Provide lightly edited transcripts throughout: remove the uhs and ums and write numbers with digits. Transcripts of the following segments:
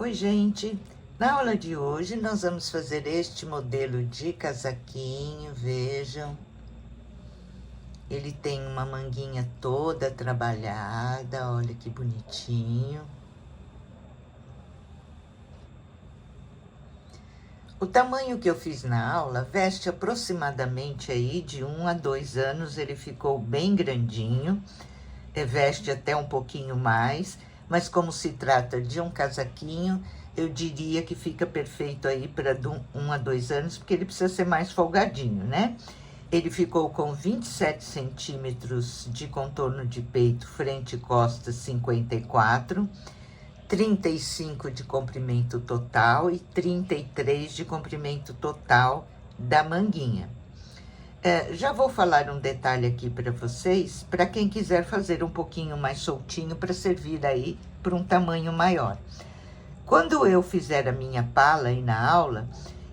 Oi, gente! Na aula de hoje, nós vamos fazer este modelo de casaquinho, vejam. Ele tem uma manguinha toda trabalhada, olha que bonitinho. O tamanho que eu fiz na aula veste aproximadamente aí de 1 a 2 anos, ele ficou bem grandinho, veste até um pouquinho mais, mas como se trata de um casaquinho, eu diria que fica perfeito aí para 1 a 2 anos, porque ele precisa ser mais folgadinho, né? Ele ficou com 27 centímetros de contorno de peito, frente e costas 54, 35 de comprimento total e 33 de comprimento total da manguinha. Já vou falar um detalhe aqui para vocês, para quem quiser fazer um pouquinho mais soltinho, para servir aí para um tamanho maior. Quando eu fizer a minha pala aí na aula,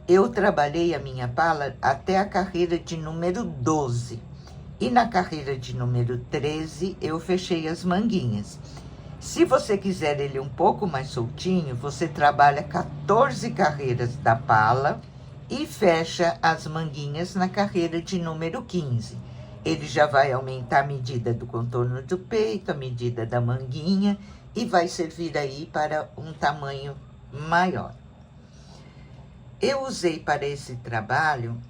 eu trabalhei a minha pala até a carreira de número 12. E na carreira de número 13, eu fechei as manguinhas. Se você quiser ele um pouco mais soltinho, você trabalha 14 carreiras da pala e fecha as manguinhas na carreira de número 15. Ele já vai aumentar a medida do contorno do peito, a medida da manguinha e vai servir aí para um tamanho maior. Eu usei para esse trabalho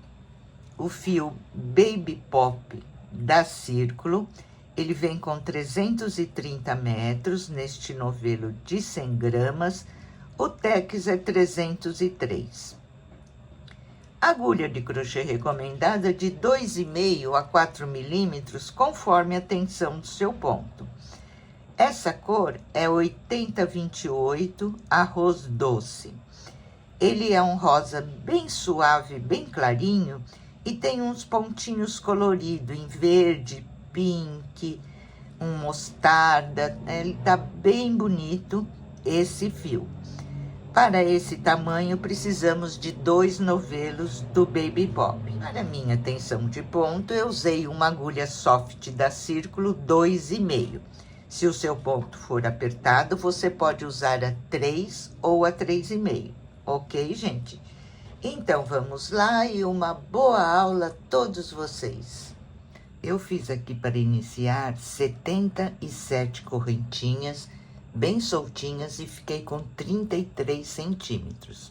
o fio Baby Pop da Círculo. Ele vem com 330 metros neste novelo de 100 gramas. O Tex é 303. Agulha de crochê recomendada de 2,5 a 4 milímetros, conforme a tensão do seu ponto. Essa cor é 8028 arroz doce. Ele é um rosa bem suave, bem clarinho, e tem uns pontinhos coloridos em verde, pink, um mostarda. Ele tá bem bonito, esse fio. Para esse tamanho, precisamos de 2 novelos do Baby Pop. Para minha tensão de ponto, eu usei uma agulha soft da Círculo 2,5. Se o seu ponto for apertado, você pode usar a 3 ou a 3,5. Ok, gente? Então, vamos lá e uma boa aula a todos vocês. Eu fiz aqui para iniciar 77 correntinhas, bem soltinhas, e fiquei com 33 centímetros.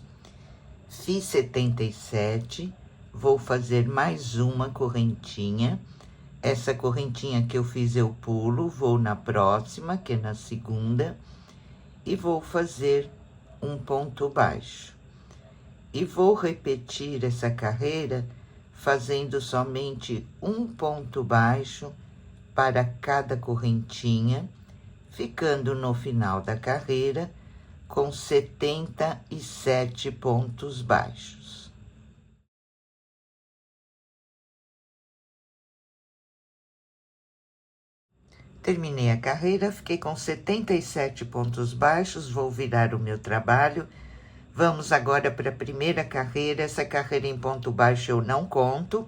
Fiz 77, vou fazer mais uma correntinha. Essa correntinha que eu fiz eu pulo, vou na próxima, que é na segunda, e vou fazer um ponto baixo. E vou repetir essa carreira fazendo somente um ponto baixo para cada correntinha, ficando no final da carreira com 77 pontos baixos. Terminei a carreira, fiquei com 77 pontos baixos, vou virar o meu trabalho. Vamos agora para a primeira carreira. Essa carreira em ponto baixo eu não conto,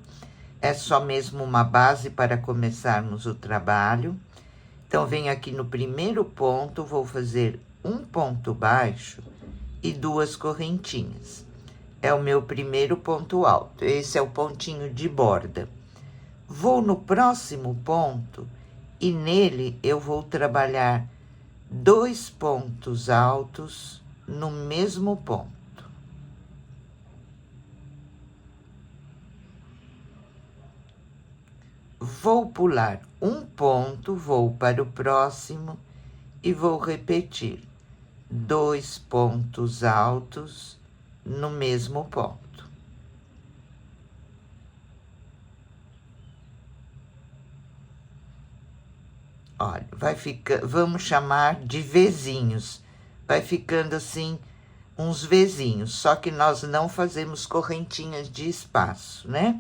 é só mesmo uma base para começarmos o trabalho. Então, venho aqui no primeiro ponto, vou fazer um ponto baixo e 2 correntinhas. É o meu primeiro ponto alto, esse é o pontinho de borda. Vou no próximo ponto e nele eu vou trabalhar 2 pontos altos no mesmo ponto. Vou pular um ponto, vou para o próximo e vou repetir 2 pontos altos no mesmo ponto. Olha, vai ficar, vamos chamar de Vzinhos. Vai ficando assim uns Vzinhos, só que nós não fazemos correntinhas de espaço, né?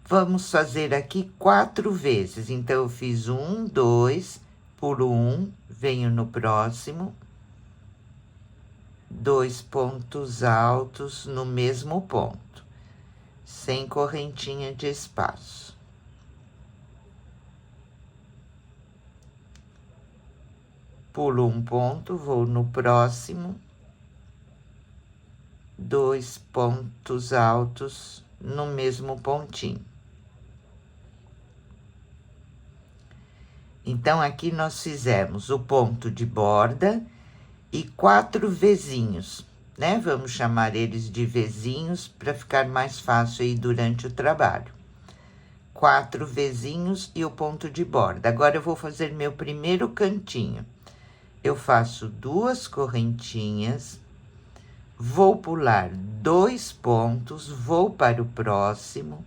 Vamos fazer aqui 4 vezes. Então, eu fiz 1, 2, pulo 1, venho no próximo. 2 pontos altos no mesmo ponto, sem correntinha de espaço. Pulo um ponto, vou no próximo. 2 pontos altos no mesmo pontinho. Então, aqui nós fizemos o ponto de borda e 4 vezinhos, né? Vamos chamar eles de vezinhos para ficar mais fácil aí durante o trabalho. 4 vezinhos e o ponto de borda. Agora, eu vou fazer meu primeiro cantinho. Eu faço 2 correntinhas, vou pular 2 pontos, vou para o próximo,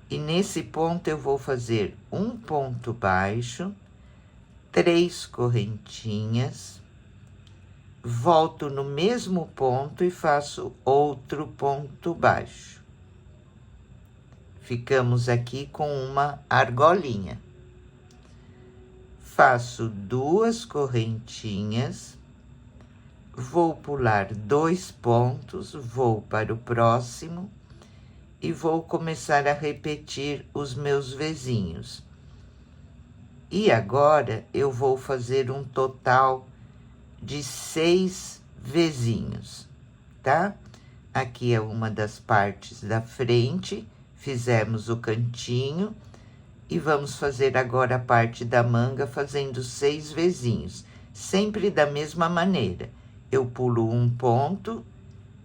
e nesse ponto eu vou fazer um ponto baixo, 3 correntinhas, volto no mesmo ponto e faço outro ponto baixo. Ficamos aqui com uma argolinha. Faço 2 correntinhas, vou pular 2 pontos, vou para o próximo e vou começar a repetir os meus vezinhos. E agora eu vou fazer um total de 6 vezinhos, tá? Aqui é uma das partes da frente, fizemos o cantinho e vamos fazer agora a parte da manga fazendo 6 vezinhos, sempre da mesma maneira. Eu pulo um ponto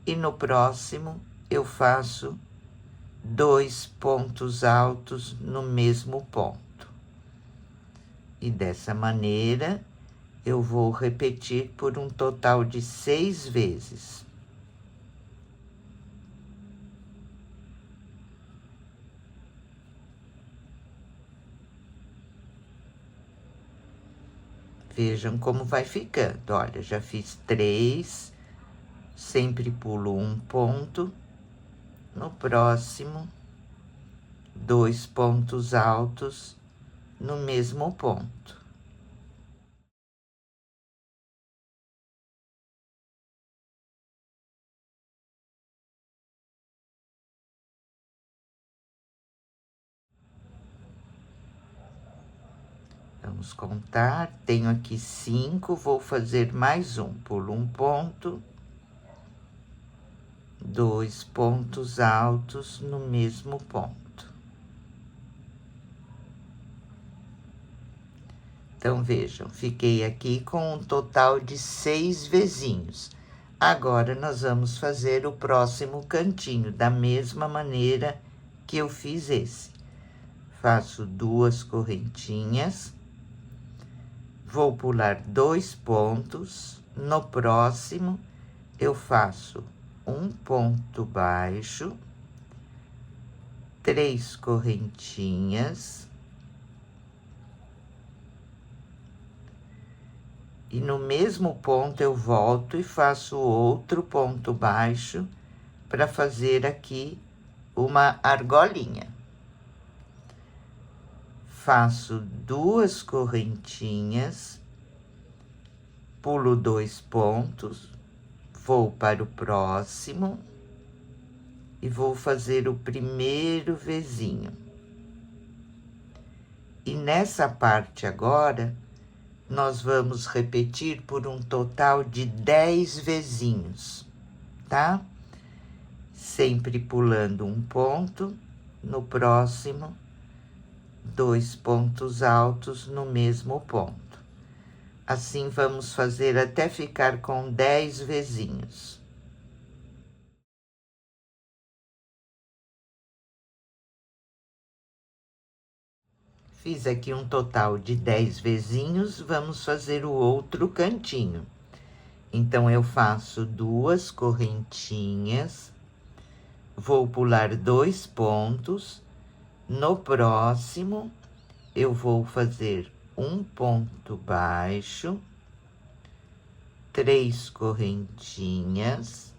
e no próximo eu faço 2 pontos altos no mesmo ponto. E dessa maneira, eu vou repetir por um total de 6 vezes. Vejam como vai ficando. Olha, já fiz 3, sempre pulo um ponto. No próximo, 2 pontos altos no mesmo ponto. Vamos contar, tenho aqui 5, vou fazer mais um, pulo um ponto, 2 pontos altos no mesmo ponto. Então, vejam, fiquei aqui com um total de 6 vezinhos. Agora, nós vamos fazer o próximo cantinho, da mesma maneira que eu fiz esse. Faço 2 correntinhas, vou pular 2 pontos, no próximo, eu faço um ponto baixo, 3 correntinhas, e no mesmo ponto eu volto e faço outro ponto baixo para fazer aqui uma argolinha. Faço 2 correntinhas, pulo 2 pontos, vou para o próximo e vou fazer o primeiro vezinho. E nessa parte agora, nós vamos repetir por um total de 10 vezinhos, tá? Sempre pulando um ponto, no próximo, 2 pontos altos no mesmo ponto. Assim, vamos fazer até ficar com 10 vezinhos. Fiz aqui um total de 10 vezinhos, vamos fazer o outro cantinho. Então, eu faço 2 correntinhas, vou pular 2 pontos, no próximo, eu vou fazer um ponto baixo, 3 correntinhas,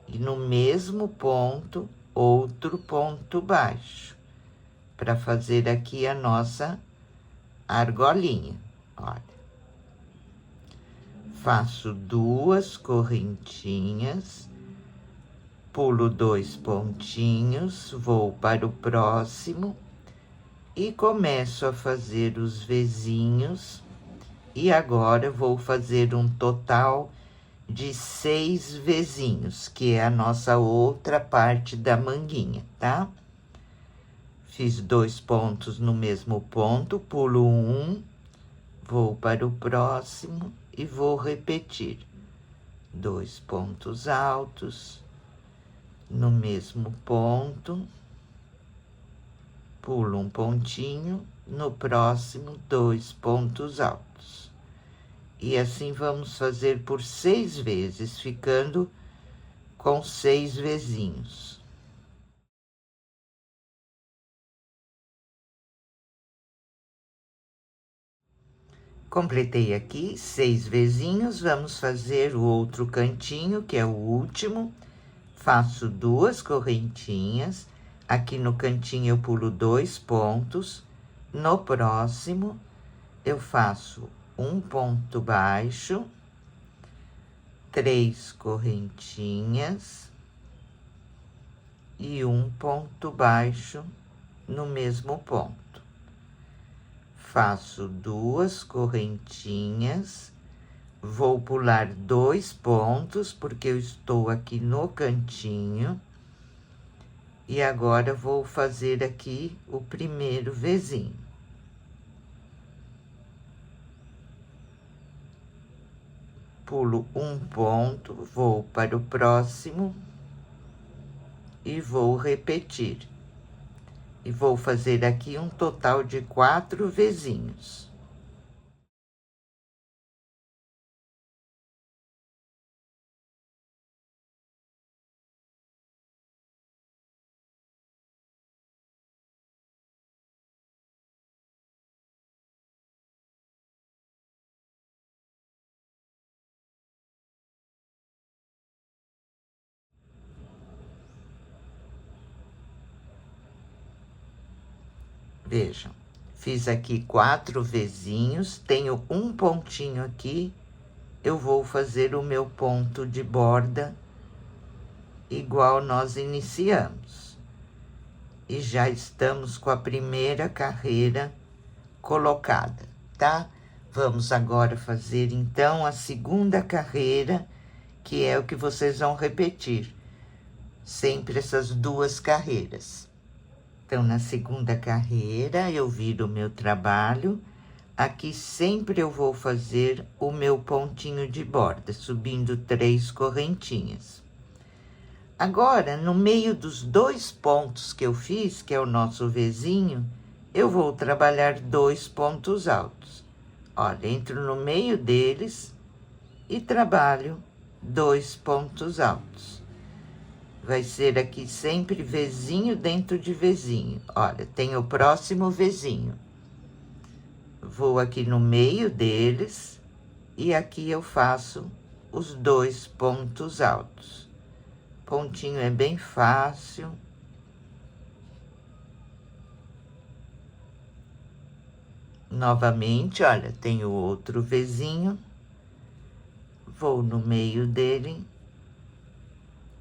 e no mesmo ponto, outro ponto baixo, para fazer aqui a nossa argolinha, olha. Faço 2 correntinhas, pulo 2 pontinhos, vou para o próximo e começo a fazer os vezinhos. E agora vou fazer um total de 6 vezinhos, que é a nossa outra parte da manguinha, tá? Fiz 2 pontos no mesmo ponto, pulo um, vou para o próximo e vou repetir. 2 pontos altos no mesmo ponto, pulo um pontinho, no próximo 2 pontos altos. E assim vamos fazer por 6 vezes, ficando com 6 vezinhos. Completei aqui 6 vezinhos, vamos fazer o outro cantinho, que é o último. Faço 2 correntinhas, aqui no cantinho eu pulo 2 pontos, no próximo eu faço um ponto baixo, 3 correntinhas e um ponto baixo no mesmo ponto. Faço 2 correntinhas, vou pular 2 pontos, porque eu estou aqui no cantinho. E agora vou fazer aqui o primeiro vezinho. Pulo um ponto, vou para o próximo e vou repetir. E vou fazer aqui um total de 4 vezinhos. Vejam, fiz aqui 4 vezinhos, tenho um pontinho aqui, eu vou fazer o meu ponto de borda igual nós iniciamos. E já estamos com a primeira carreira colocada, tá? Vamos agora fazer, então, a segunda carreira, que é o que vocês vão repetir. Sempre essas 2 carreiras. Então, na segunda carreira, eu viro o meu trabalho. Aqui sempre eu vou fazer o meu pontinho de borda, subindo 3 correntinhas. Agora, no meio dos 2 pontos que eu fiz, que é o nosso vezinho, eu vou trabalhar 2 pontos altos. Olha, entro no meio deles e trabalho 2 pontos altos. Vai ser aqui sempre vezinho dentro de vezinho. Olha, tem o próximo vezinho. Vou aqui no meio deles e aqui eu faço os 2 pontos altos. Pontinho é bem fácil. Novamente, olha, tem o outro vezinho. Vou no meio dele,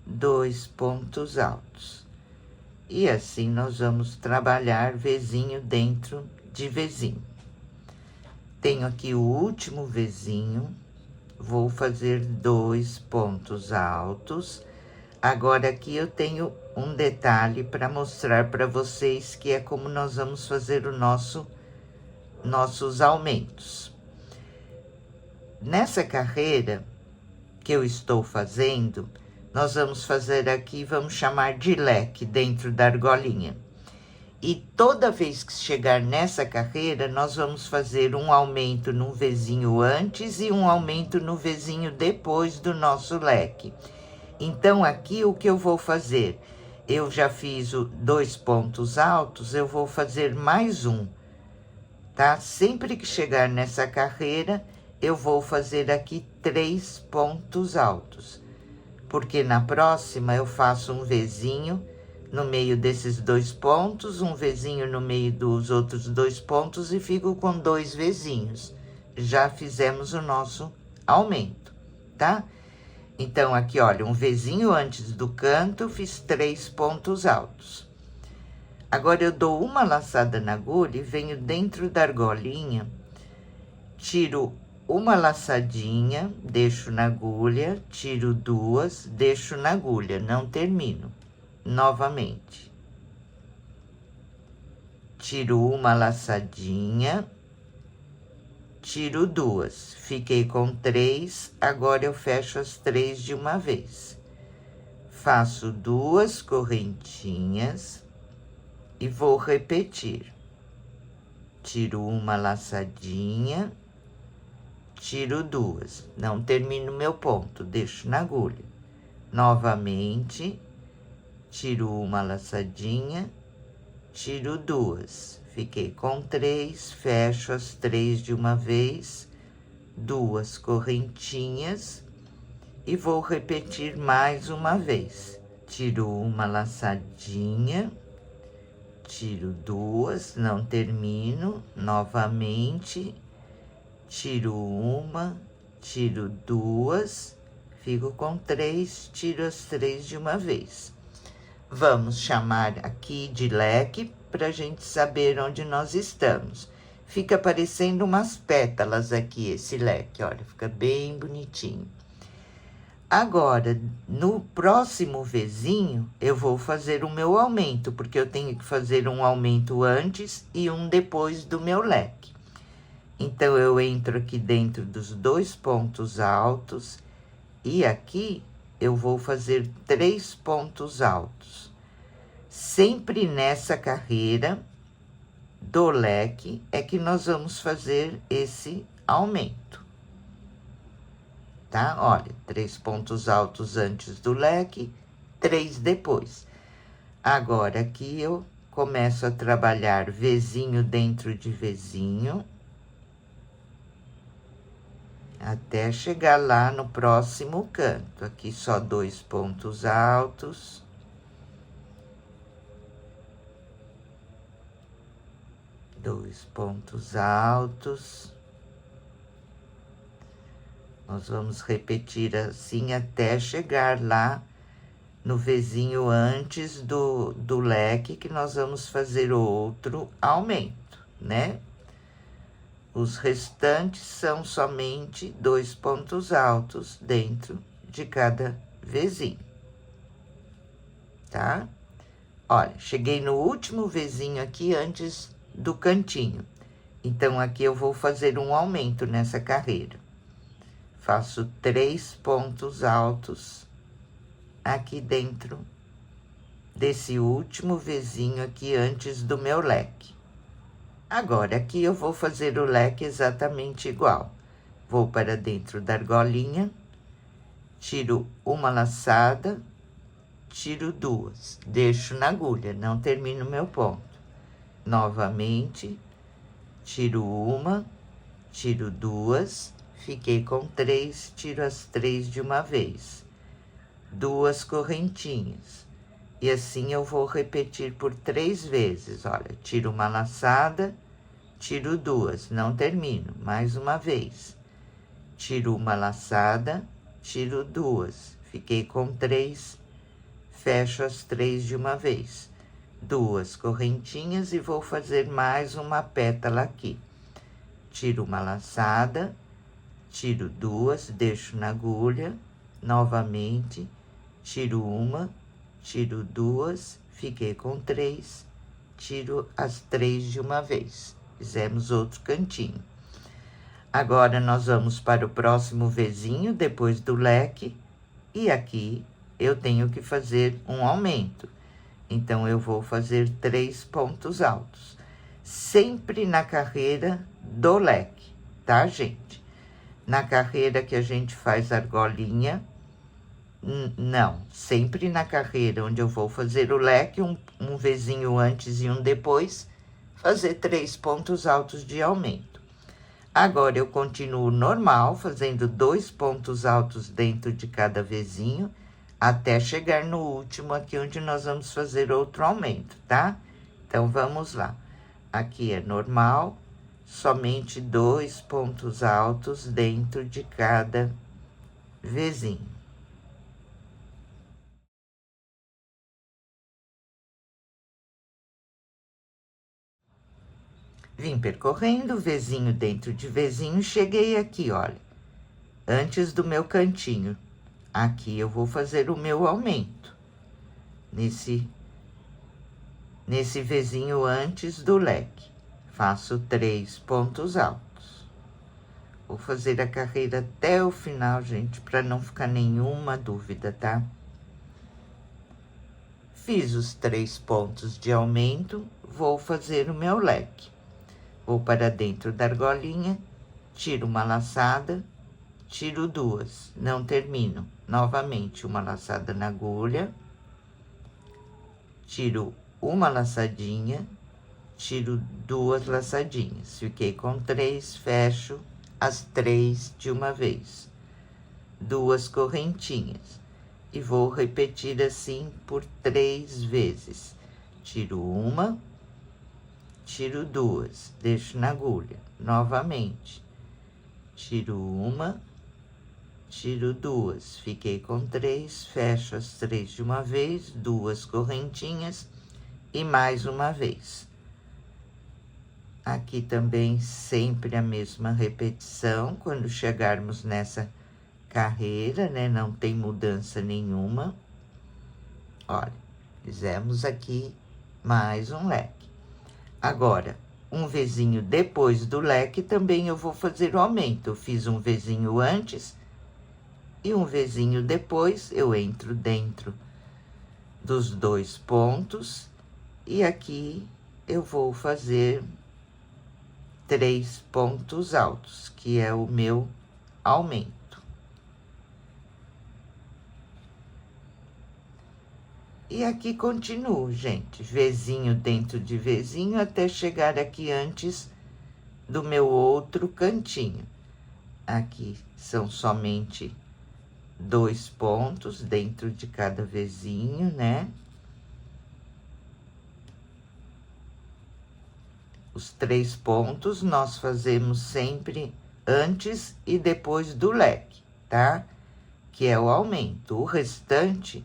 2 pontos altos. E assim nós vamos trabalhar vezinho dentro de vezinho. Tenho aqui o último vezinho, vou fazer 2 pontos altos. Agora aqui eu tenho um detalhe para mostrar para vocês, que é como nós vamos fazer o nossos aumentos. Nessa carreira que eu estou fazendo, nós vamos fazer aqui, vamos chamar de leque dentro da argolinha. E toda vez que chegar nessa carreira, nós vamos fazer um aumento no vezinho antes e um aumento no vezinho depois do nosso leque. Então, aqui o que eu vou fazer? Eu já fiz 2 pontos altos, eu vou fazer mais um, tá? Sempre que chegar nessa carreira, eu vou fazer aqui 3 pontos altos. Porque na próxima eu faço um vezinho no meio desses 2 pontos, um vezinho no meio dos outros 2 pontos e fico com 2 vezinhos. Já fizemos o nosso aumento, tá? Então, aqui, olha, um vezinho antes do canto, fiz 3 pontos altos. Agora, eu dou uma laçada na agulha e venho dentro da argolinha, tiro uma laçadinha, deixo na agulha, tiro duas, deixo na agulha, não termino. Novamente. Tiro uma laçadinha, tiro duas, fiquei com 3, agora eu fecho as 3 de uma vez. Faço 2 correntinhas e vou repetir. Tiro uma laçadinha, tiro duas, não termino meu ponto, deixo na agulha. Novamente, tiro uma laçadinha, tiro duas, fiquei com 3, fecho as 3 de uma vez, 2 correntinhas e vou repetir mais uma vez. Tiro uma laçadinha, tiro duas, não termino, novamente, tiro uma, tiro duas, fico com 3, tiro as 3 de uma vez. Vamos chamar aqui de leque para a gente saber onde nós estamos. Fica parecendo umas pétalas aqui esse leque, olha, fica bem bonitinho. Agora, no próximo Vzinho, eu vou fazer o meu aumento, porque eu tenho que fazer um aumento antes e um depois do meu leque. Então, eu entro aqui dentro dos 2 pontos altos e aqui eu vou fazer 3 pontos altos. Sempre nessa carreira do leque é que nós vamos fazer esse aumento. Tá? Olha, 3 pontos altos antes do leque, 3 depois. Agora, aqui eu começo a trabalhar Vzinho dentro de Vzinho, até chegar lá no próximo canto. Aqui só 2 pontos altos. Dois pontos altos. Nós vamos repetir assim até chegar lá no Vzinho antes do leque, que nós vamos fazer outro aumento, né? Os restantes são somente 2 pontos altos dentro de cada Vzinho, tá? Olha, cheguei no último Vzinho aqui antes do cantinho. Então, aqui eu vou fazer um aumento nessa carreira. Faço 3 pontos altos aqui dentro desse último Vzinho aqui antes do meu leque. Agora, aqui eu vou fazer o leque exatamente igual. Vou para dentro da argolinha, tiro uma laçada, tiro duas, deixo na agulha, não termino meu ponto. Novamente, tiro uma, tiro duas, fiquei com 3, tiro as 3 de uma vez. 2 correntinhas. E assim eu vou repetir por 3 vezes. Olha, tiro uma laçada, tiro duas, não termino. Mais uma vez. Tiro uma laçada, tiro duas. Fiquei com 3, fecho as 3 de uma vez. 2 correntinhas e vou fazer mais uma pétala aqui. Tiro uma laçada, tiro duas, deixo na agulha, novamente, tiro uma, tiro duas, fiquei com 3, tiro as 3 de uma vez. Fizemos outro cantinho. Agora, nós vamos para o próximo Vzinho, depois do leque, e aqui eu tenho que fazer um aumento. Então, eu vou fazer 3 pontos altos, sempre na carreira do leque, tá, gente? Na carreira que a gente faz argolinha, não, sempre na carreira onde eu vou fazer o leque, um Vzinho antes e um depois, fazer 3 pontos altos de aumento. Agora, eu continuo normal, fazendo 2 pontos altos dentro de cada Vzinho, até chegar no último aqui, onde nós vamos fazer outro aumento, tá? Então, vamos lá. Aqui é normal, somente 2 pontos altos dentro de cada Vzinho. Vim percorrendo Vzinho dentro de Vzinho, cheguei aqui, olha, antes do meu cantinho. Aqui eu vou fazer o meu aumento, nesse Vzinho antes do leque. Faço 3 pontos altos. Vou fazer a carreira até o final, gente, para não ficar nenhuma dúvida, tá? Fiz os 3 pontos de aumento, vou fazer o meu leque. Vou para dentro da argolinha, tiro uma laçada, tiro 2, não termino. Novamente, uma laçada na agulha, tiro uma laçadinha, tiro 2 laçadinhas. Fiquei com 3, fecho as 3 de uma vez. 2 correntinhas. E vou repetir assim por 3 vezes. Tiro uma, tiro 2, deixo na agulha. Novamente, tiro uma, tiro 2, fiquei com 3, fecho as 3 de uma vez, 2 correntinhas e mais uma vez. Aqui também sempre a mesma repetição, quando chegarmos nessa carreira, né? Não tem mudança nenhuma. Olha, fizemos aqui mais um leque. Agora, um Vzinho depois do leque, também eu vou fazer o aumento. Eu fiz um Vzinho antes e um Vzinho depois, eu entro dentro dos 2 pontos e aqui eu vou fazer 3 pontos altos, que é o meu aumento. E aqui continuo, gente, Vzinho dentro de Vzinho, até chegar aqui antes do meu outro cantinho. Aqui são somente 2 pontos dentro de cada Vzinho, né? Os 3 pontos nós fazemos sempre antes e depois do leque, tá? Que é o aumento. O restante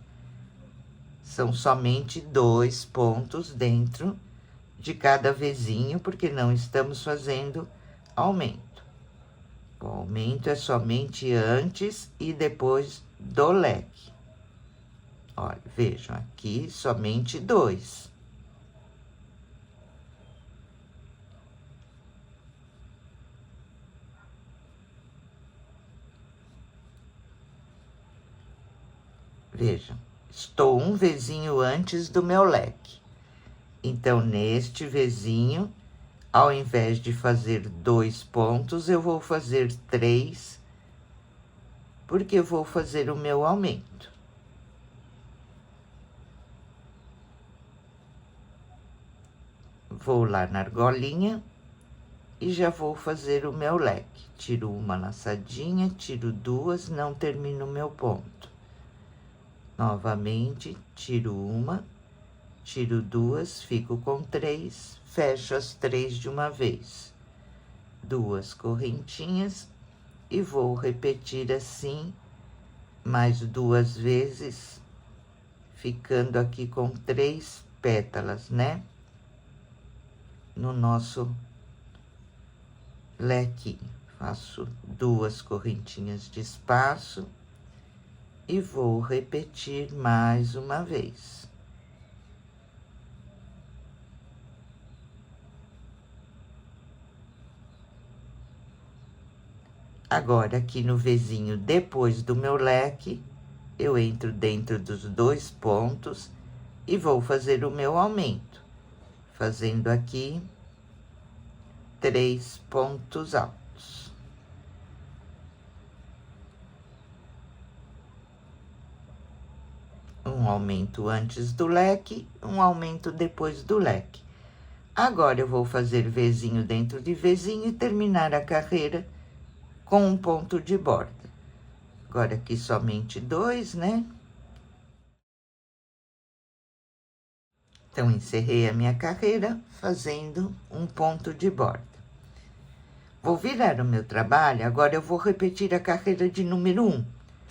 são somente 2 pontos dentro de cada Vzinho, porque não estamos fazendo aumento. O aumento é somente antes e depois do leque. Olha, vejam, aqui somente 2. Vejam, estou um Vzinho antes do meu leque. Então, neste Vzinho, ao invés de fazer 2 pontos, eu vou fazer 3, porque eu vou fazer o meu aumento. Vou lá na argolinha e já vou fazer o meu leque. Tiro uma laçadinha, tiro 2, não termino o meu ponto. Novamente, tiro uma, tiro 2, fico com 3, fecho as 3 de uma vez. 2 correntinhas e vou repetir assim mais 2 vezes, ficando aqui com 3 pétalas, né? No nosso lequinho. Faço 2 correntinhas de espaço e vou repetir mais uma vez. Agora, aqui no Vzinho, depois do meu leque, eu entro dentro dos 2 pontos e vou fazer o meu aumento, fazendo aqui 3 pontos altos. Um aumento antes do leque, um aumento depois do leque. Agora, eu vou fazer Vzinho dentro de Vzinho e terminar a carreira com um ponto de borda. Agora, aqui somente 2, né? Então, encerrei a minha carreira fazendo um ponto de borda. Vou virar o meu trabalho, agora eu vou repetir a carreira de número 1,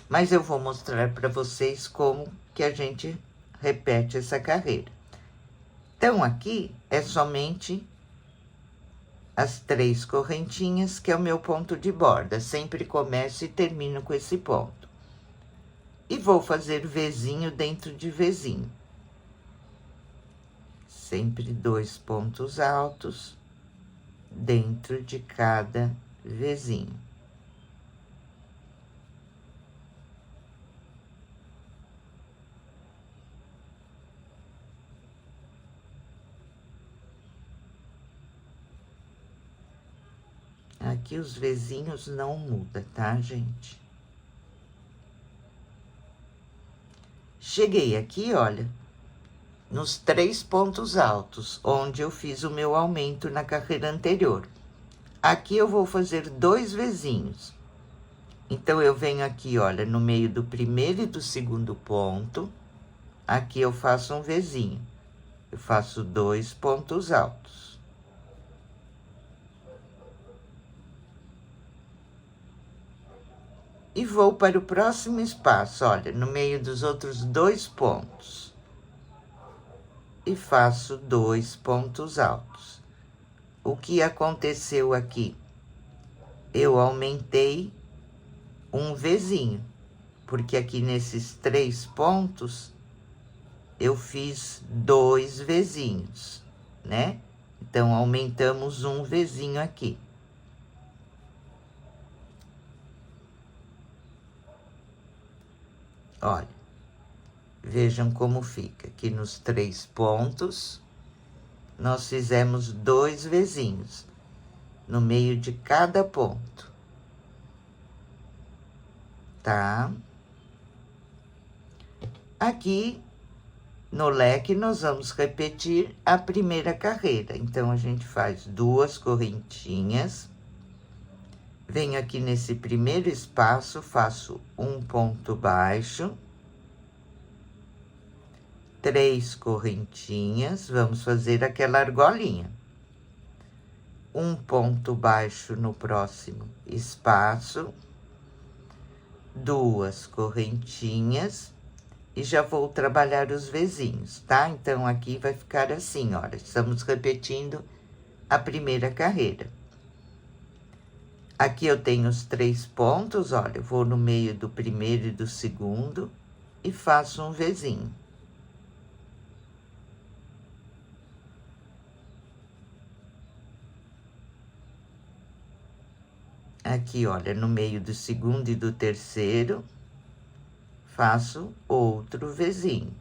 mas eu vou mostrar para vocês como que a gente repete essa carreira. Então, aqui é somente as 3 correntinhas, que é o meu ponto de borda. Sempre começo e termino com esse ponto. E vou fazer Vzinho dentro de Vzinho. Sempre 2 pontos altos dentro de cada Vzinho. Aqui os Vzinhos não muda, tá, gente? Cheguei aqui, olha, nos 3 pontos altos, onde eu fiz o meu aumento na carreira anterior. Aqui eu vou fazer 2 Vzinhos. Então, eu venho aqui, olha, no meio do primeiro e do segundo ponto. Aqui eu faço um Vzinho. Eu faço 2 pontos altos. E vou para o próximo espaço, olha, no meio dos outros 2 pontos. E faço 2 pontos altos. O que aconteceu aqui? Eu aumentei um Vzinho, porque aqui nesses 3 pontos, eu fiz 2 Vzinhos, né? Então, aumentamos um Vzinho aqui. Olha, vejam como fica. Aqui nos 3 pontos, nós fizemos 2 Vzinhos no meio de cada ponto, tá? Aqui, no leque, nós vamos repetir a primeira carreira. Então, a gente faz 2 correntinhas. Venho aqui nesse primeiro espaço, faço um ponto baixo, 3 correntinhas, vamos fazer aquela argolinha. Um ponto baixo no próximo espaço, 2 correntinhas, e já vou trabalhar os Vzinhos, tá? Então, aqui vai ficar assim, olha, estamos repetindo a primeira carreira. Aqui eu tenho os 3 pontos, olha, eu vou no meio do primeiro e do segundo e faço um Vzinho. Aqui, olha, no meio do segundo e do terceiro, faço outro Vzinho.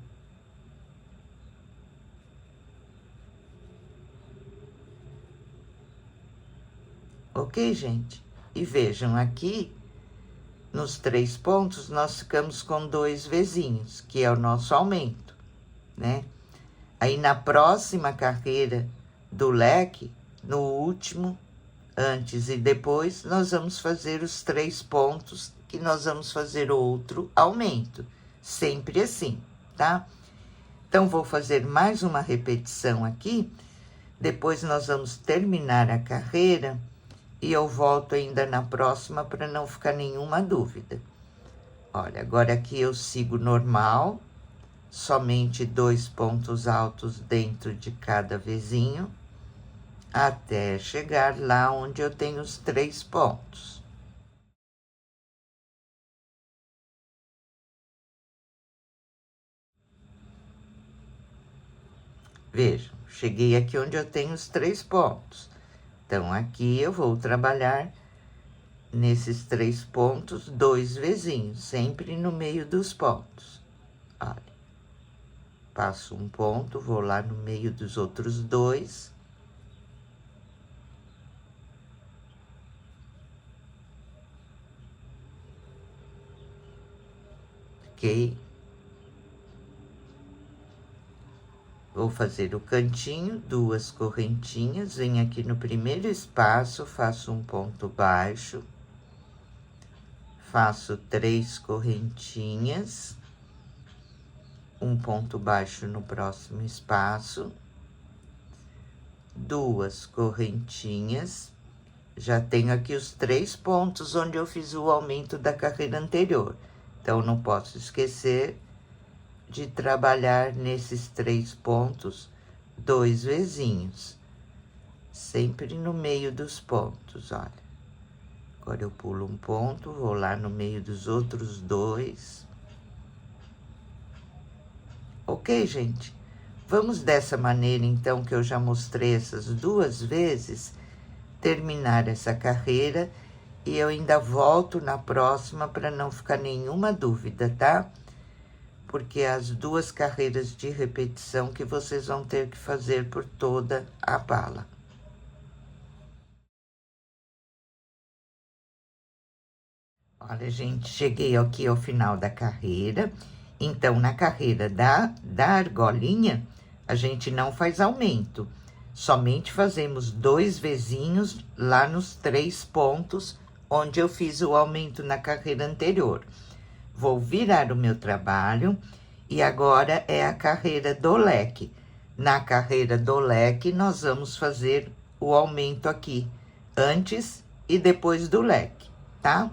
Ok, gente? E vejam aqui, nos 3 pontos, nós ficamos com 2 Vzinhos, que é o nosso aumento, né? Aí, na próxima carreira do leque, no último, antes e depois, nós vamos fazer os 3 pontos, que nós vamos fazer outro aumento. Sempre assim, tá? Então, vou fazer mais uma repetição aqui, depois nós vamos terminar a carreira e eu volto ainda na próxima para não ficar nenhuma dúvida. Olha, agora aqui eu sigo normal, somente 2 pontos altos dentro de cada Vzinho, até chegar lá onde eu tenho os 3 pontos. Vejam, cheguei aqui onde eu tenho os 3 pontos. Então, aqui eu vou trabalhar nesses 3 pontos, 2 Vzinhos, sempre no meio dos pontos. Olha, passo um ponto, vou lá no meio dos outros 2. Ok? Vou fazer o cantinho, 2 correntinhas, venho aqui no primeiro espaço, faço um ponto baixo, faço 3 correntinhas, um ponto baixo no próximo espaço, 2 correntinhas, já tenho aqui os 3 pontos onde eu fiz o aumento da carreira anterior. Então, não posso esquecer de trabalhar nesses 3 pontos, 2 Vzinhos. Sempre no meio dos pontos, olha. Agora eu pulo um ponto, vou lá no meio dos outros dois. Ok, gente? Vamos dessa maneira, então, que eu já mostrei essas 2 vezes, terminar essa carreira, e eu ainda volto na próxima para não ficar nenhuma dúvida, tá? Porque as 2 carreiras de repetição que vocês vão ter que fazer por toda a bala. Olha, gente, cheguei aqui ao final da carreira. Então, na carreira da argolinha, a gente não faz aumento. Somente fazemos 2 vezinhos lá nos 3 pontos onde eu fiz o aumento na carreira anterior. Vou virar o meu trabalho e agora é a carreira do leque. Na carreira do leque, nós vamos fazer o aumento aqui, antes e depois do leque, tá?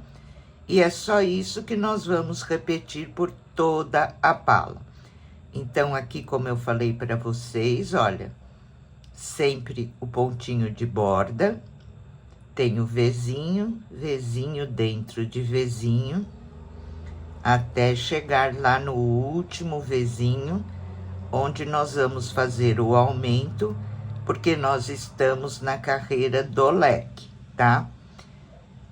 E é só isso que nós vamos repetir por toda a bala. Então, aqui, como eu falei para vocês, olha, sempre o pontinho de borda, tem o vezinho, vezinho dentro de vezinho, até chegar lá no último vezinho, onde nós vamos fazer o aumento, porque nós estamos na carreira do leque, tá?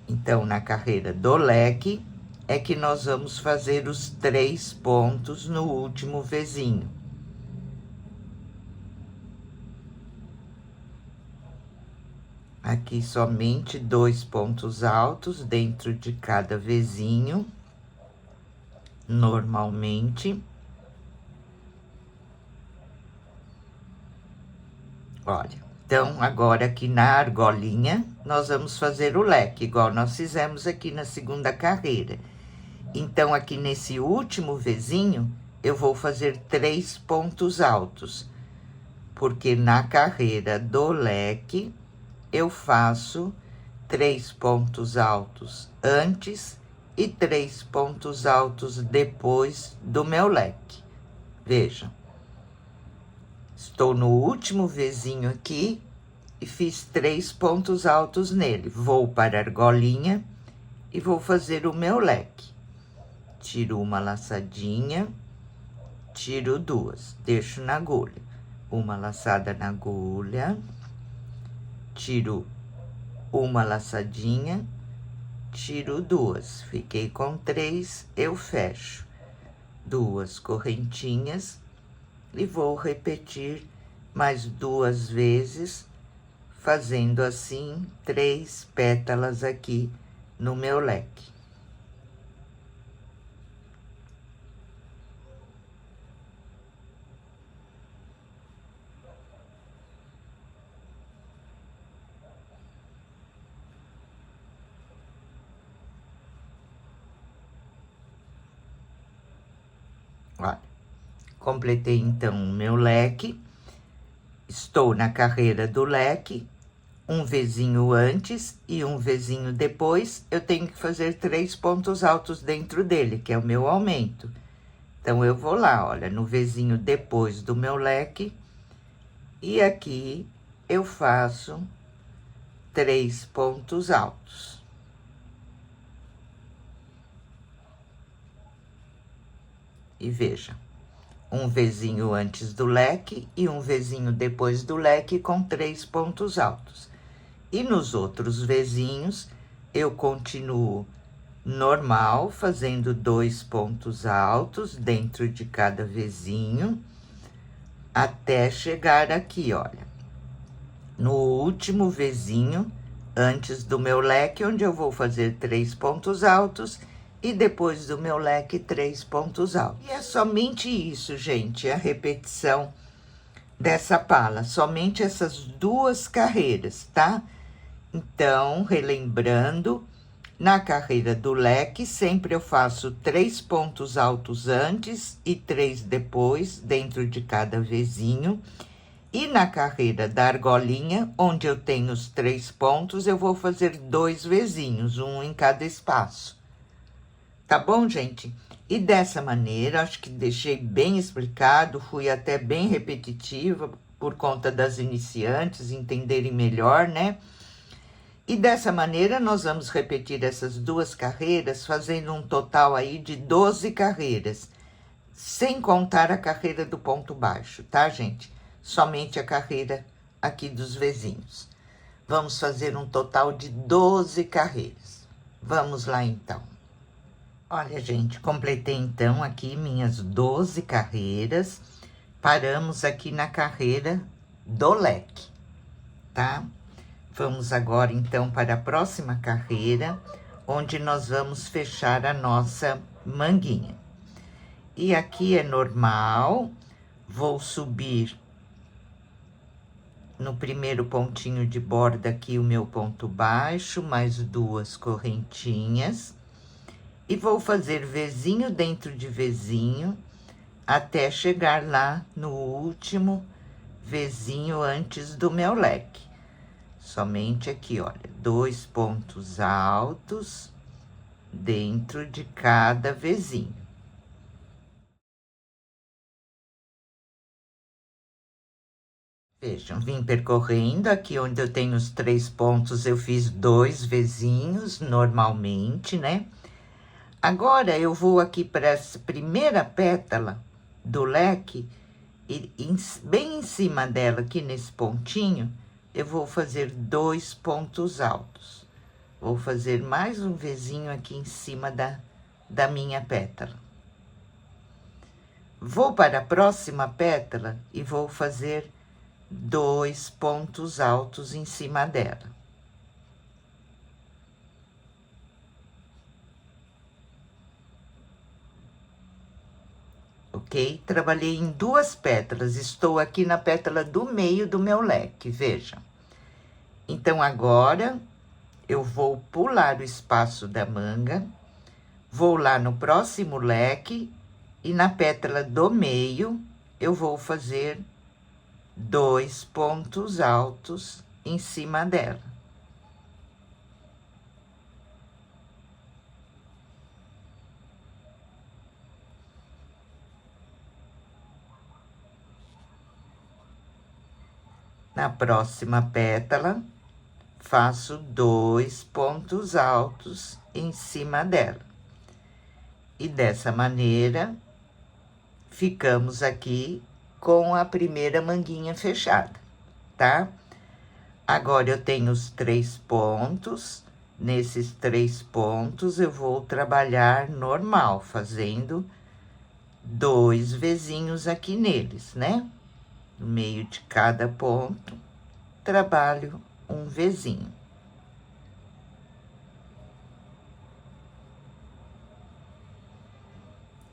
Então, na carreira do leque, é que nós vamos fazer os 3 pontos no último vezinho. Aqui, somente 2 pontos altos dentro de cada vezinho, normalmente. Olha, então, agora aqui na argolinha, nós vamos fazer o leque, igual nós fizemos aqui na segunda carreira. Então, aqui nesse último vezinho, eu vou fazer 3 pontos altos, porque na carreira do leque, eu faço 3 pontos altos antes e 3 pontos altos depois do meu leque. Vejam. Estou no último vezinho aqui e fiz 3 pontos altos nele. Vou para a argolinha e vou fazer o meu leque. Tiro uma laçadinha, tiro 2, deixo na agulha. Uma laçada na agulha, tiro uma laçadinha, tiro 2. Fiquei com 3, eu fecho 2 correntinhas e vou repetir mais 2 vezes, fazendo assim 3 pétalas aqui no meu leque. Olha, completei então o meu leque, estou na carreira do leque, um vezinho antes e um vezinho depois, eu tenho que fazer 3 pontos altos dentro dele, que é o meu aumento. Então, eu vou lá, olha, no vezinho depois do meu leque, e aqui eu faço 3 pontos altos. E veja, um vezinho antes do leque e um vezinho depois do leque com 3 pontos altos. E nos outros vezinhos, eu continuo normal, fazendo 2 pontos altos dentro de cada vezinho, até chegar aqui, olha, no último vezinho, antes do meu leque, onde eu vou fazer 3 pontos altos, e depois do meu leque, 3 pontos altos. E é somente isso, gente, a repetição dessa pala, somente essas 2 carreiras, tá? Então, relembrando, na carreira do leque, sempre eu faço 3 pontos altos antes e 3 depois, dentro de cada vezinho. E na carreira da argolinha, onde eu tenho os 3 pontos, eu vou fazer 2 vezinhos, um em cada espaço. Tá bom, gente? E dessa maneira, acho que deixei bem explicado, fui até bem repetitiva por conta das iniciantes entenderem melhor, né? E dessa maneira, nós vamos repetir essas duas carreiras, fazendo um total aí de 12 carreiras, sem contar a carreira do ponto baixo, tá, gente? Somente a carreira aqui dos vizinhos. Vamos fazer um total de 12 carreiras. Vamos lá, então. Olha, gente, completei, então, aqui minhas 12 carreiras. Paramos aqui na carreira do leque, tá? Vamos agora, então, para a próxima carreira, onde nós vamos fechar a nossa manguinha. E aqui é normal, vou subir no primeiro pontinho de borda aqui o meu ponto baixo, mais 2 correntinhas. E vou fazer vezinho dentro de vezinho, até chegar lá no último vezinho antes do meu leque. Somente aqui, olha, 2 pontos altos dentro de cada vezinho. Vejam, vim percorrendo, aqui onde eu tenho os 3 pontos, eu fiz 2 vezinhos normalmente, né? Agora, eu vou aqui para essa primeira pétala do leque, e bem em cima dela, aqui nesse pontinho, eu vou fazer 2 pontos altos. Vou fazer mais um vezinho aqui em cima da minha pétala. Vou para a próxima pétala e vou fazer 2 pontos altos em cima dela. Ok? Trabalhei em 2 pétalas, estou aqui na pétala do meio do meu leque, vejam. Então, agora, eu vou pular o espaço da manga, vou lá no próximo leque, e na pétala do meio, eu vou fazer 2 pontos altos em cima dela. Na próxima pétala, faço 2 pontos altos em cima dela. E dessa maneira, ficamos aqui com a primeira manguinha fechada, tá? Agora, eu tenho os 3 pontos. Nesses 3 pontos, eu vou trabalhar normal, fazendo 2 vezinhos aqui neles, né? No meio de cada ponto, trabalho um vezinho.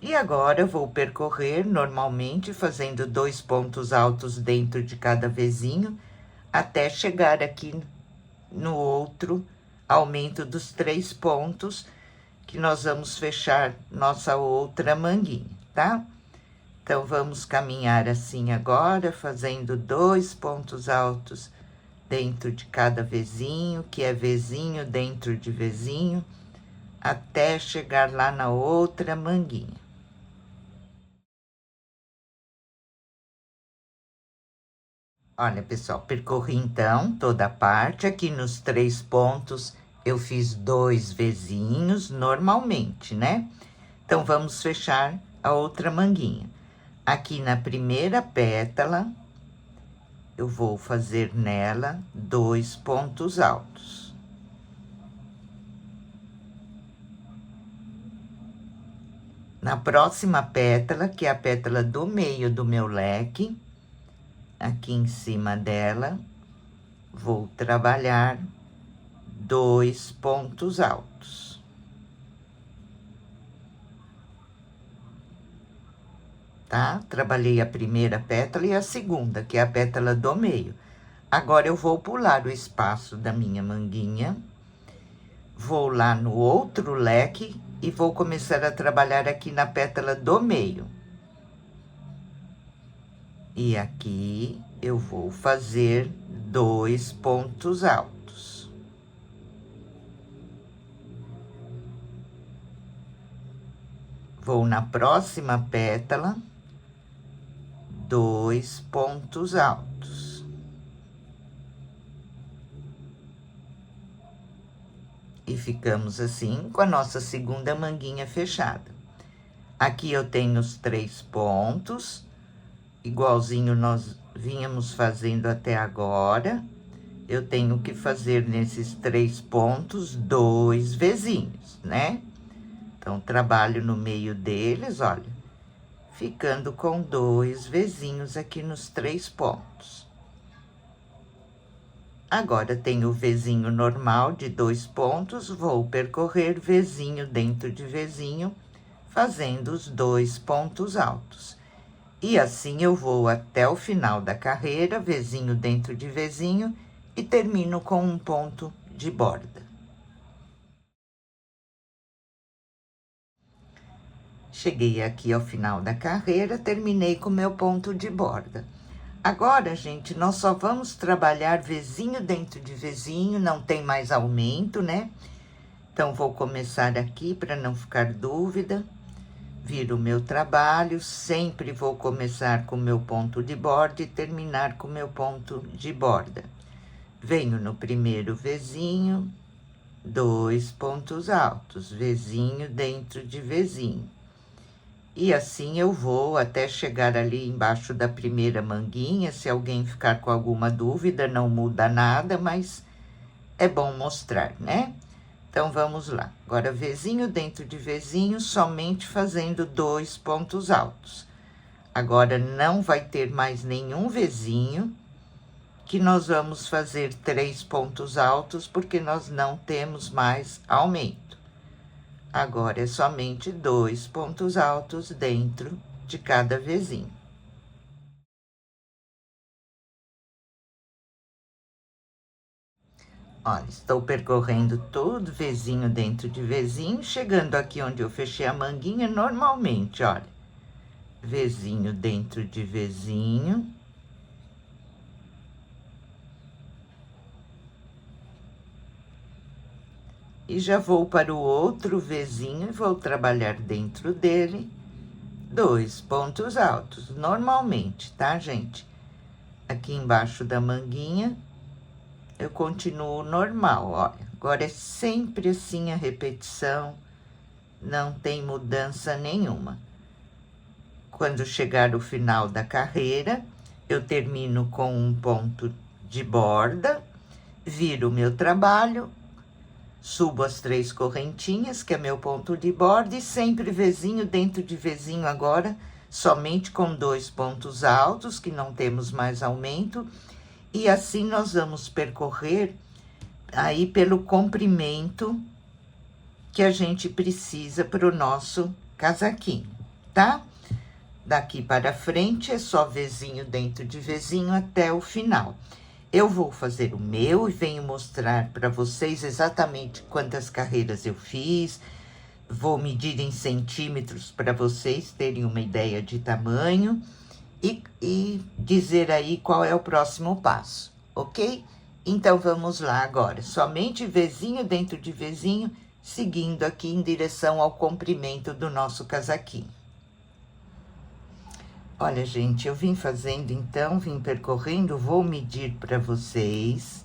E agora, eu vou percorrer normalmente, fazendo 2 pontos altos dentro de cada vezinho, até chegar aqui no outro aumento dos 3 pontos, que nós vamos fechar nossa outra manguinha, tá? Então, vamos caminhar assim agora, fazendo 2 pontos altos dentro de cada vezinho, que é vezinho dentro de vezinho, até chegar lá na outra manguinha. Olha, pessoal, percorri então toda a parte. Aqui nos 3 pontos, eu fiz 2 vezinhos normalmente, né? Então, vamos fechar a outra manguinha. Aqui na primeira pétala, eu vou fazer nela 2 pontos altos. Na próxima pétala, que é a pétala do meio do meu leque, aqui em cima dela, vou trabalhar 2 pontos altos. Tá? Trabalhei a primeira pétala e a segunda, que é a pétala do meio. Agora, eu vou pular o espaço da minha manguinha, vou lá no outro leque e vou começar a trabalhar aqui na pétala do meio. E aqui, eu vou fazer 2 pontos altos. Vou na próxima pétala, 2 pontos altos. E ficamos assim com a nossa segunda manguinha fechada. Aqui eu tenho os 3 pontos, igualzinho nós vínhamos fazendo até agora. Eu tenho que fazer nesses 3 pontos 2 vezinhos, né? Então, trabalho no meio deles, olha, ficando com 2 vezinhos aqui nos 3 pontos. Agora, tenho o vezinho normal de 2 pontos, vou percorrer vezinho dentro de vezinho, fazendo os 2 pontos altos. E assim eu vou até o final da carreira, vezinho dentro de vezinho, e termino com um ponto de borda. Cheguei aqui ao final da carreira, terminei com meu ponto de borda. Agora, gente, nós só vamos trabalhar vezinho dentro de vezinho, não tem mais aumento, né? Então, vou começar aqui para não ficar dúvida. Viro o meu trabalho, sempre vou começar com o meu ponto de borda e terminar com o meu ponto de borda. Venho no primeiro vezinho, 2 pontos altos, vezinho dentro de vezinho. E assim eu vou até chegar ali embaixo da primeira manguinha. Se alguém ficar com alguma dúvida, não muda nada, mas é bom mostrar, né? Então, vamos lá. Agora, vezinho dentro de vezinho, somente fazendo 2 pontos altos. Agora, não vai ter mais nenhum vezinho, que nós vamos fazer 3 pontos altos, porque nós não temos mais aumento. Agora, é somente 2 pontos altos dentro de cada vezinho. Olha, estou percorrendo todo vezinho dentro de vezinho, chegando aqui onde eu fechei a manguinha, normalmente, olha. Vezinho dentro de vezinho. E já vou para o outro vezinho e vou trabalhar dentro dele 2 pontos altos, normalmente, tá, gente? Aqui embaixo da manguinha, eu continuo normal, olha. Agora, é sempre assim a repetição, não tem mudança nenhuma. Quando chegar o final da carreira, eu termino com um ponto de borda, viro o meu trabalho, subo as 3 correntinhas, que é meu ponto de borda, e sempre vezinho dentro de vezinho agora, somente com 2 pontos altos, que não temos mais aumento, e assim nós vamos percorrer aí pelo comprimento que a gente precisa para o nosso casaquinho, tá? Daqui para frente é só vezinho dentro de vezinho até o final. Eu vou fazer o meu e venho mostrar para vocês exatamente quantas carreiras eu fiz. Vou medir em centímetros para vocês terem uma ideia de tamanho e dizer aí qual é o próximo passo, ok? Então, vamos lá agora. Somente vezinho dentro de vezinho, seguindo aqui em direção ao comprimento do nosso casaquinho. Olha, gente, eu vim fazendo, então, vim percorrendo, vou medir para vocês.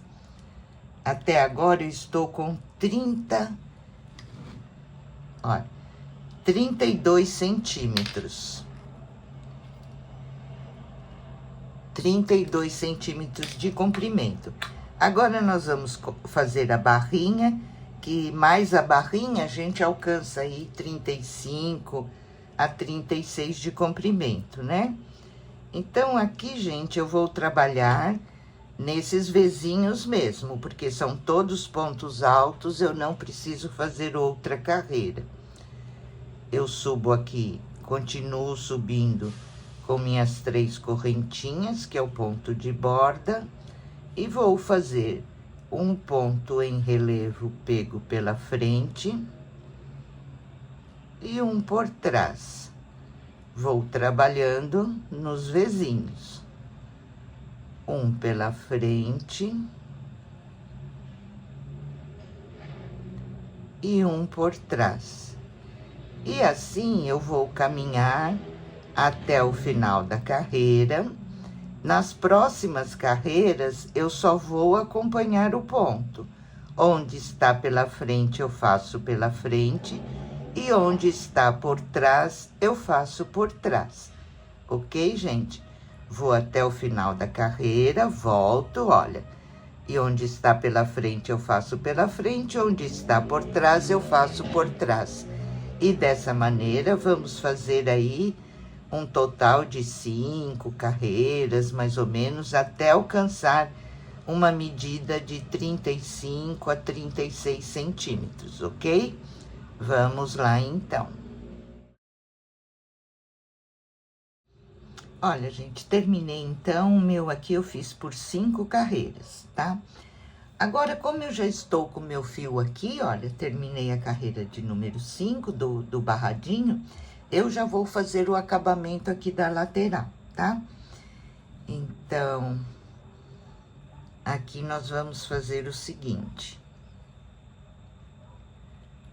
Até agora, eu estou com 32 centímetros. 32 centímetros de comprimento. Agora, nós vamos fazer a barrinha, que mais a barrinha, a gente alcança aí 35 a 36 de comprimento, né? Então, aqui, gente, eu vou trabalhar nesses vezinhos mesmo, porque são todos pontos altos, eu não preciso fazer outra carreira. Eu subo aqui, continuo subindo com minhas 3 correntinhas, que é o ponto de borda, e vou fazer um ponto em relevo pego pela frente e um por trás. Vou trabalhando nos vezinhos. Um pela frente e um por trás. E assim eu vou caminhar até o final da carreira. Nas próximas carreiras, eu só vou acompanhar o ponto. Onde está pela frente, eu faço pela frente. E onde está por trás, eu faço por trás. Ok, gente? Vou até o final da carreira, volto, olha. E onde está pela frente, eu faço pela frente. Onde está por trás, eu faço por trás. E dessa maneira, vamos fazer aí um total de 5 carreiras, mais ou menos, até alcançar uma medida de 35 a 36 centímetros, ok? Vamos lá, então. Olha, gente, terminei, então, o meu aqui eu fiz por 5 carreiras, tá? Agora, como eu já estou com o meu fio aqui, olha, terminei a carreira de número 5 do barradinho, eu já vou fazer o acabamento aqui da lateral, tá? Então, aqui nós vamos fazer o seguinte.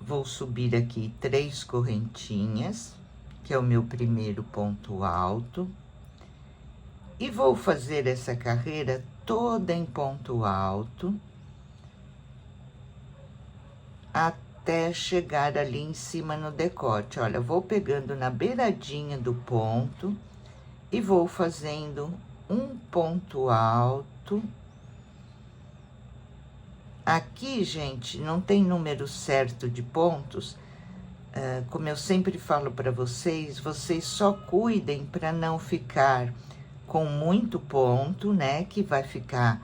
Vou subir aqui 3 correntinhas, que é o meu primeiro ponto alto. E vou fazer essa carreira toda em ponto alto, até chegar ali em cima no decote. Olha, vou pegando na beiradinha do ponto e vou fazendo um ponto alto. Aqui, gente, não tem número certo de pontos. Como eu sempre falo para vocês, vocês só cuidem para não ficar com muito ponto, né? Que vai ficar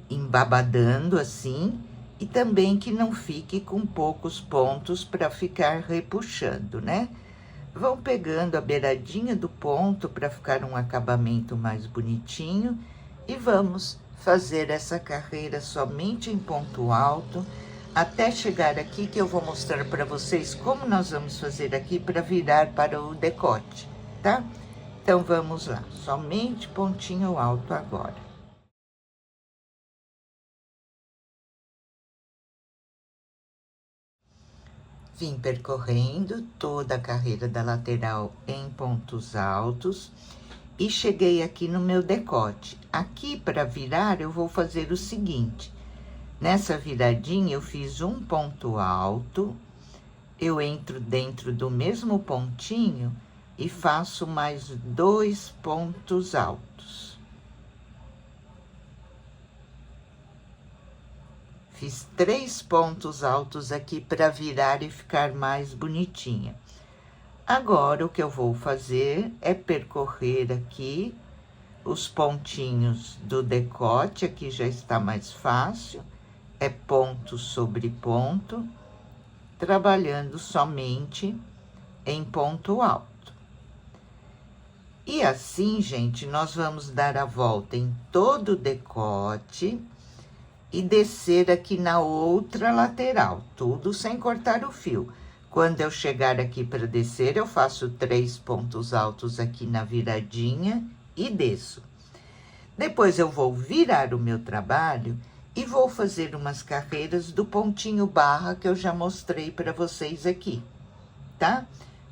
embabadando assim. E também que não fique com poucos pontos para ficar repuxando, né? Vão pegando a beiradinha do ponto para ficar um acabamento mais bonitinho. E vamos fazer essa carreira somente em ponto alto, até chegar aqui, que eu vou mostrar para vocês como nós vamos fazer aqui para virar para o decote, tá? Então, vamos lá, somente pontinho alto agora. Vim percorrendo toda a carreira da lateral em pontos altos e cheguei aqui no meu decote. Aqui, para virar, eu vou fazer o seguinte. Nessa viradinha, eu fiz um ponto alto, eu entro dentro do mesmo pontinho e faço mais 2 pontos altos. Fiz 3 pontos altos aqui para virar e ficar mais bonitinha. Agora, o que eu vou fazer é percorrer aqui os pontinhos do decote, aqui já está mais fácil, é ponto sobre ponto, trabalhando somente em ponto alto. E assim, gente, nós vamos dar a volta em todo o decote e descer aqui na outra lateral, tudo sem cortar o fio. Quando eu chegar aqui para descer, eu faço 3 pontos altos aqui na viradinha e desço. Depois eu vou virar o meu trabalho e vou fazer umas carreiras do pontinho barra que eu já mostrei para vocês aqui, tá?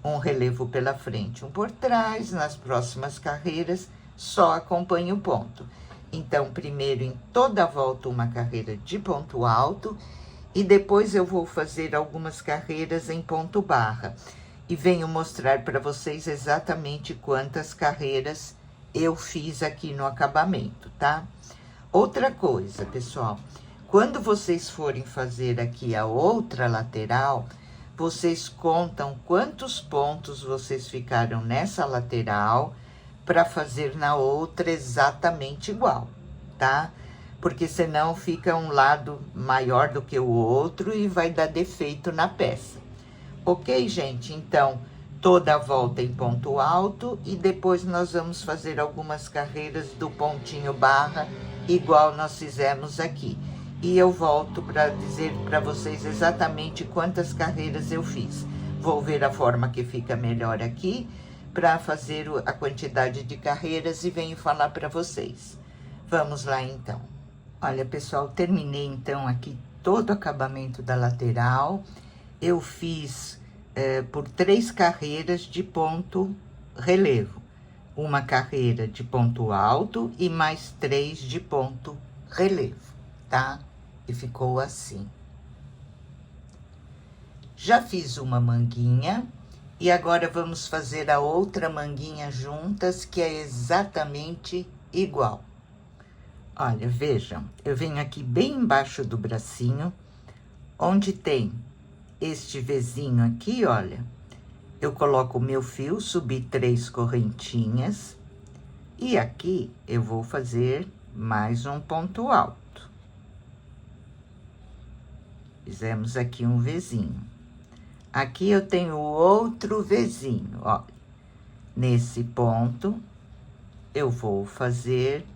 Um relevo pela frente, um por trás. Nas próximas carreiras, só acompanhe o ponto. Então, primeiro em toda a volta uma carreira de ponto alto e depois eu vou fazer algumas carreiras em ponto barra. E venho mostrar para vocês exatamente quantas carreiras eu fiz aqui no acabamento, tá? Outra coisa, pessoal, quando vocês forem fazer aqui a outra lateral, vocês contam quantos pontos vocês ficaram nessa lateral para fazer na outra exatamente igual, tá? Porque senão fica um lado maior do que o outro e vai dar defeito na peça. Ok, gente? Então, toda a volta em ponto alto e depois nós vamos fazer algumas carreiras do pontinho barra, igual nós fizemos aqui. E eu volto para dizer para vocês exatamente quantas carreiras eu fiz. Vou ver a forma que fica melhor aqui para fazer a quantidade de carreiras e venho falar para vocês. Vamos lá, então. Olha, pessoal, terminei, então, aqui todo o acabamento da lateral. Eu fiz por 3 carreiras de ponto relevo. Uma carreira de ponto alto e mais 3 de ponto relevo, tá? E ficou assim. Já fiz uma manguinha e agora vamos fazer a outra manguinha juntas, que é exatamente igual. Olha, vejam, eu venho aqui bem embaixo do bracinho, onde tem este Vzinho aqui, olha. Eu coloco o meu fio, subi 3 correntinhas, e aqui eu vou fazer mais um ponto alto. Fizemos aqui um Vzinho. Aqui eu tenho outro Vzinho, ó. Nesse ponto, eu vou fazer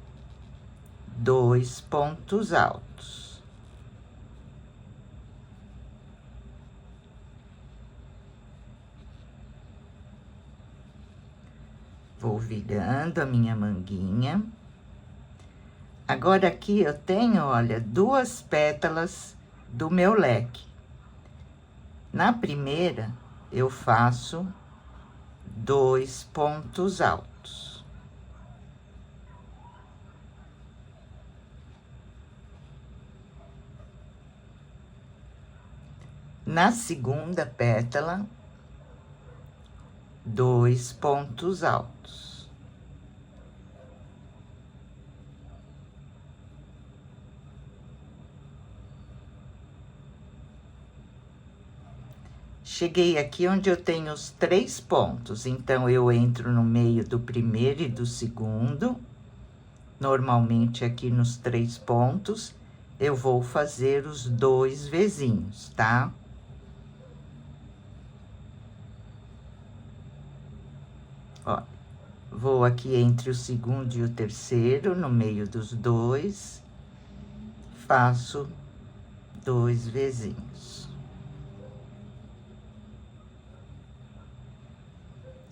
2 pontos altos. Vou virando a minha manguinha. Agora, aqui eu tenho, olha, 2 pétalas do meu leque. Na primeira, eu faço 2 pontos altos. Na segunda pétala, 2 pontos altos. Cheguei aqui onde eu tenho os 3 pontos, então eu entro no meio do primeiro e do segundo. Normalmente aqui nos 3 pontos, eu vou fazer os 2 Vzinhos, tá? Ó, vou aqui entre o segundo e o terceiro, no meio dos 2, faço 2 Vzinhos.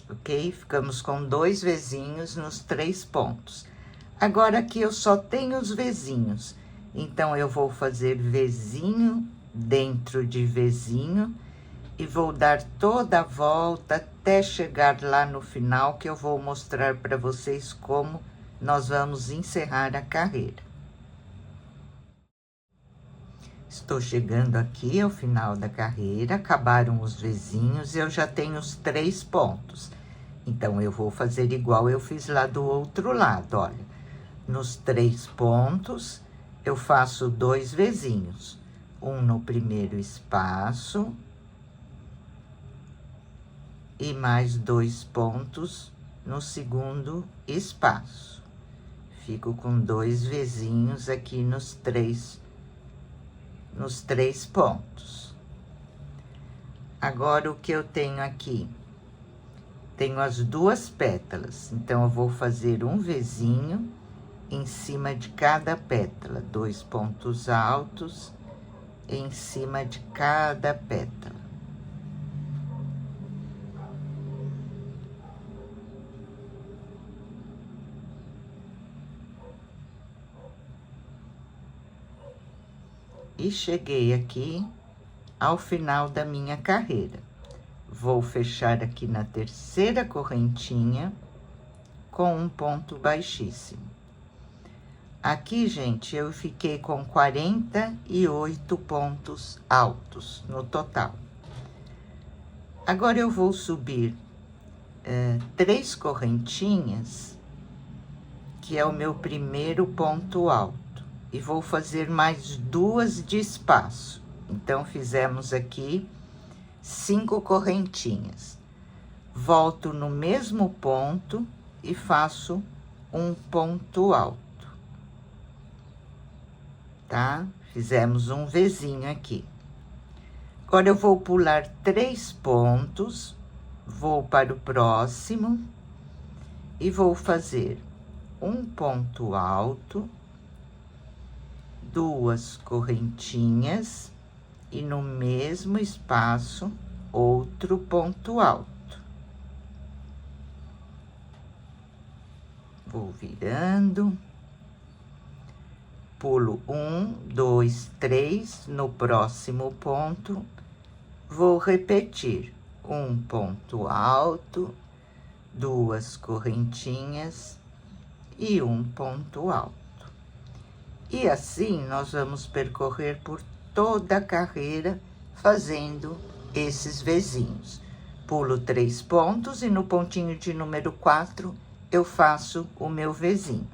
Ok? Ficamos com 2 Vzinhos nos 3 pontos. Agora, aqui eu só tenho os Vzinhos, então eu vou fazer Vzinho dentro de Vzinho, e vou dar toda a volta até chegar lá no final, que eu vou mostrar para vocês como nós vamos encerrar a carreira. Estou chegando aqui ao final da carreira, acabaram os Vzinhos e eu já tenho os 3 pontos. Então, eu vou fazer igual eu fiz lá do outro lado, olha. Nos 3 pontos, eu faço 2 Vzinhos. Um no primeiro espaço, e mais 2 pontos no segundo espaço. Fico com 2 Vzinhos aqui nos 3 pontos. Agora, o que eu tenho aqui? Tenho as 2 pétalas, então eu vou fazer um Vzinho em cima de cada pétala, 2 pontos altos em cima de cada pétala. E cheguei aqui ao final da minha carreira. Vou fechar aqui na terceira correntinha com um ponto baixíssimo. Aqui, gente, eu fiquei com 48 pontos altos no total. Agora, eu vou subir 3 correntinhas, que é o meu primeiro ponto alto. E vou fazer mais 2 de espaço. Então, fizemos aqui 5 correntinhas. Volto no mesmo ponto e faço um ponto alto. Tá? Fizemos um Vzinho aqui. Agora, eu vou pular 3 pontos, vou para o próximo e vou fazer um ponto alto, 2 correntinhas e no mesmo espaço outro ponto alto. Vou virando, pulo 1, 2, 3, no próximo ponto vou repetir um ponto alto, duas correntinhas e um ponto alto. E assim nós vamos percorrer por toda a carreira fazendo esses vezinhos. Pulo 3 pontos e no pontinho de número 4 eu faço o meu vezinho.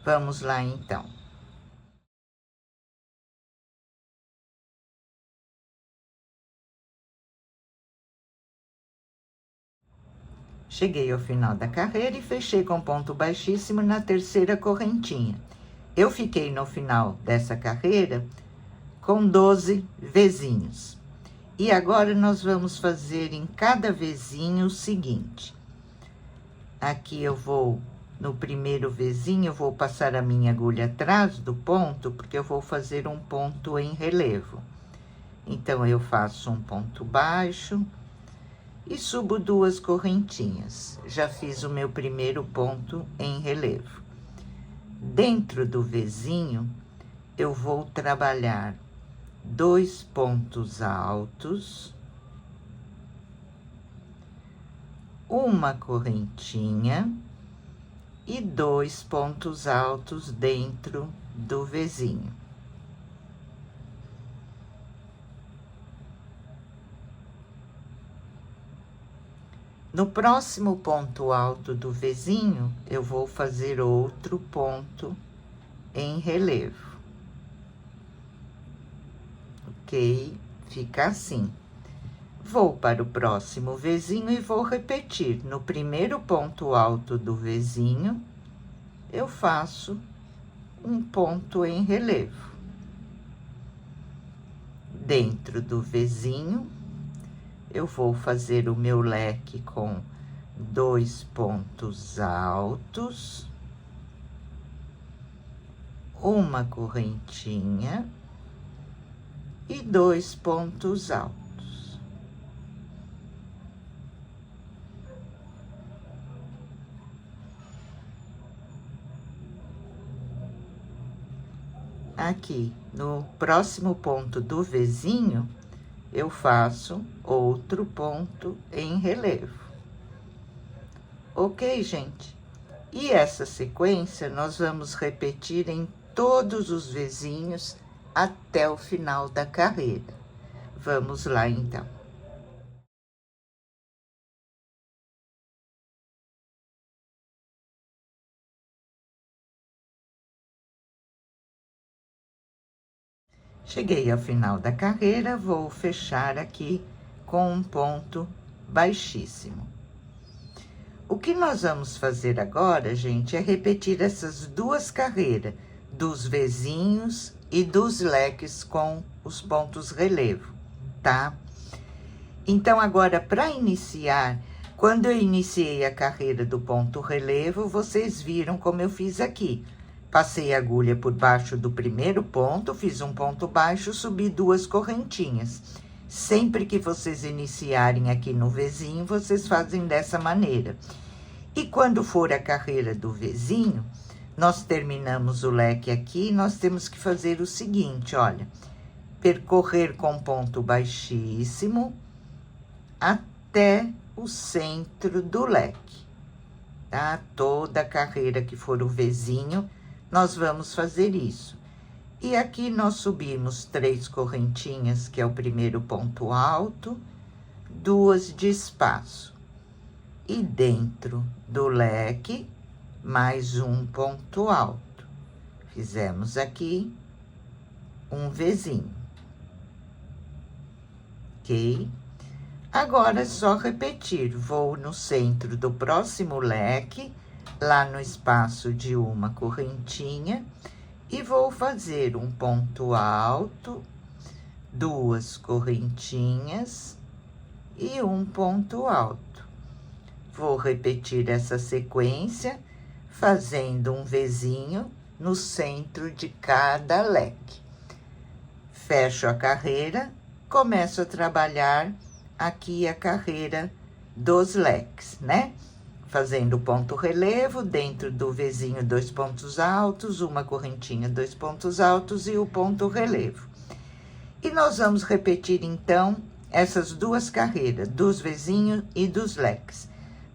Vamos lá então. Cheguei ao final da carreira e fechei com ponto baixíssimo na terceira correntinha. Eu fiquei no final dessa carreira com 12 vezinhos. E agora nós vamos fazer em cada vezinho o seguinte. Aqui eu vou, no primeiro vezinho, eu vou passar a minha agulha atrás do ponto, porque eu vou fazer um ponto em relevo. Então, eu faço um ponto baixo e subo 2 correntinhas. Já fiz o meu primeiro ponto em relevo. Dentro do vezinho, eu vou trabalhar 2 pontos altos, uma correntinha e 2 pontos altos dentro do vezinho. No próximo ponto alto do vezinho, eu vou fazer outro ponto em relevo. Ok? Fica assim. Vou para o próximo vezinho e vou repetir. No primeiro ponto alto do vezinho, eu faço um ponto em relevo. Dentro do vezinho, eu vou fazer o meu leque com 2 pontos altos, uma correntinha e 2 pontos altos. Aqui, no próximo ponto do vezinho, eu faço outro ponto em relevo. Ok, gente? E essa sequência nós vamos repetir em todos os vezinhos até o final da carreira. Vamos lá, então. Cheguei ao final da carreira, vou fechar aqui com um ponto baixíssimo. O que nós vamos fazer agora, gente, é repetir essas 2 carreiras, dos vezinhos e dos leques com os pontos relevo, tá? Então, agora, para iniciar, quando eu iniciei a carreira do ponto relevo, vocês viram como eu fiz aqui. Passei a agulha por baixo do primeiro ponto, fiz um ponto baixo, subi 2 correntinhas. Sempre que vocês iniciarem aqui no vezinho, vocês fazem dessa maneira. E quando for a carreira do vezinho, nós terminamos o leque aqui, nós temos que fazer o seguinte, olha. Percorrer com ponto baixíssimo até o centro do leque, tá? Toda a carreira que for o vezinho, nós vamos fazer isso. E aqui nós subimos 3 correntinhas, que é o primeiro ponto alto, 2 de espaço. E dentro do leque, mais um ponto alto. Fizemos aqui um vezinho. Ok? Agora é só repetir. Vou no centro do próximo leque, lá no espaço de uma correntinha, e vou fazer um ponto alto, 2 correntinhas e um ponto alto. Vou repetir essa sequência, fazendo um vezinho no centro de cada leque. Fecho a carreira, começo a trabalhar aqui a carreira dos leques, né? Fazendo ponto relevo, dentro do vezinho 2 pontos altos, uma correntinha, 2 pontos altos e o ponto relevo. E nós vamos repetir, então, essas duas carreiras, dos vizinhos e dos leques,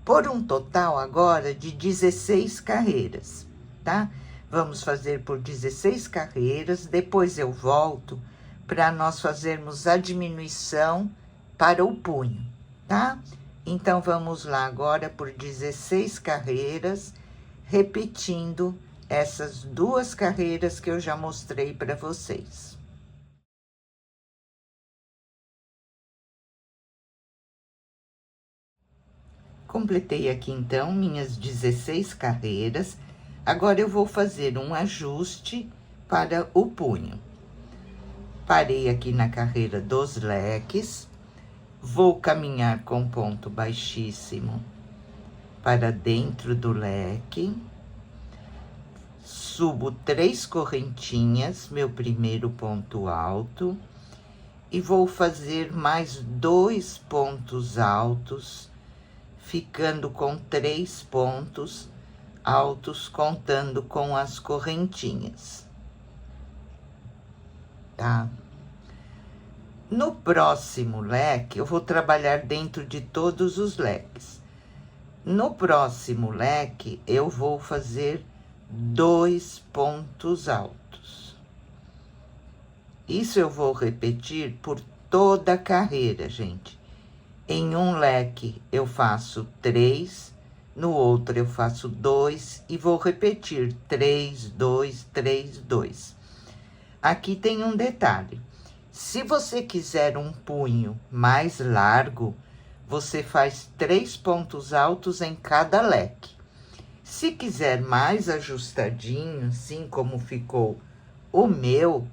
por um total agora de 16 carreiras, tá? Vamos fazer por 16 carreiras, depois eu volto para nós fazermos a diminuição para o punho, tá? Então, vamos lá agora por 16 carreiras, repetindo essas duas carreiras que eu já mostrei para vocês. Completei aqui, então, minhas 16 carreiras. Agora, eu vou fazer um ajuste para o punho. Parei aqui na carreira dos leques. Vou caminhar com ponto baixíssimo para dentro do leque. Subo 3 correntinhas, meu primeiro ponto alto. E vou fazer mais 2 pontos altos, ficando com 3 pontos altos, contando com as correntinhas, tá? No próximo leque, eu vou trabalhar dentro de todos os leques. No próximo leque, eu vou fazer 2 pontos altos. Isso eu vou repetir por toda a carreira, gente. Em um leque, eu faço 3, no outro eu faço 2 e vou repetir 3, 2, 3, 2. Aqui tem um detalhe. Se você quiser um punho mais largo, você faz 3 pontos altos em cada leque. Se quiser mais ajustadinho, assim como ficou o meu,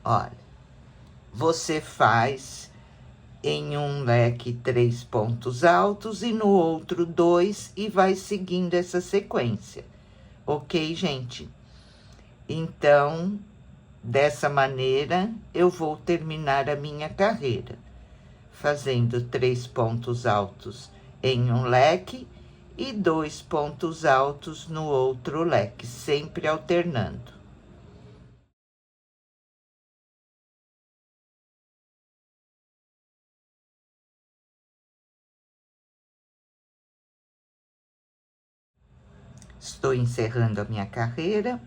olha, você faz em um leque 3 pontos altos e no outro 2 e vai seguindo essa sequência. Ok, gente? Então, dessa maneira, eu vou terminar a minha carreira, fazendo 3 pontos altos em um leque e 2 pontos altos no outro leque, sempre alternando. Estou encerrando a minha carreira,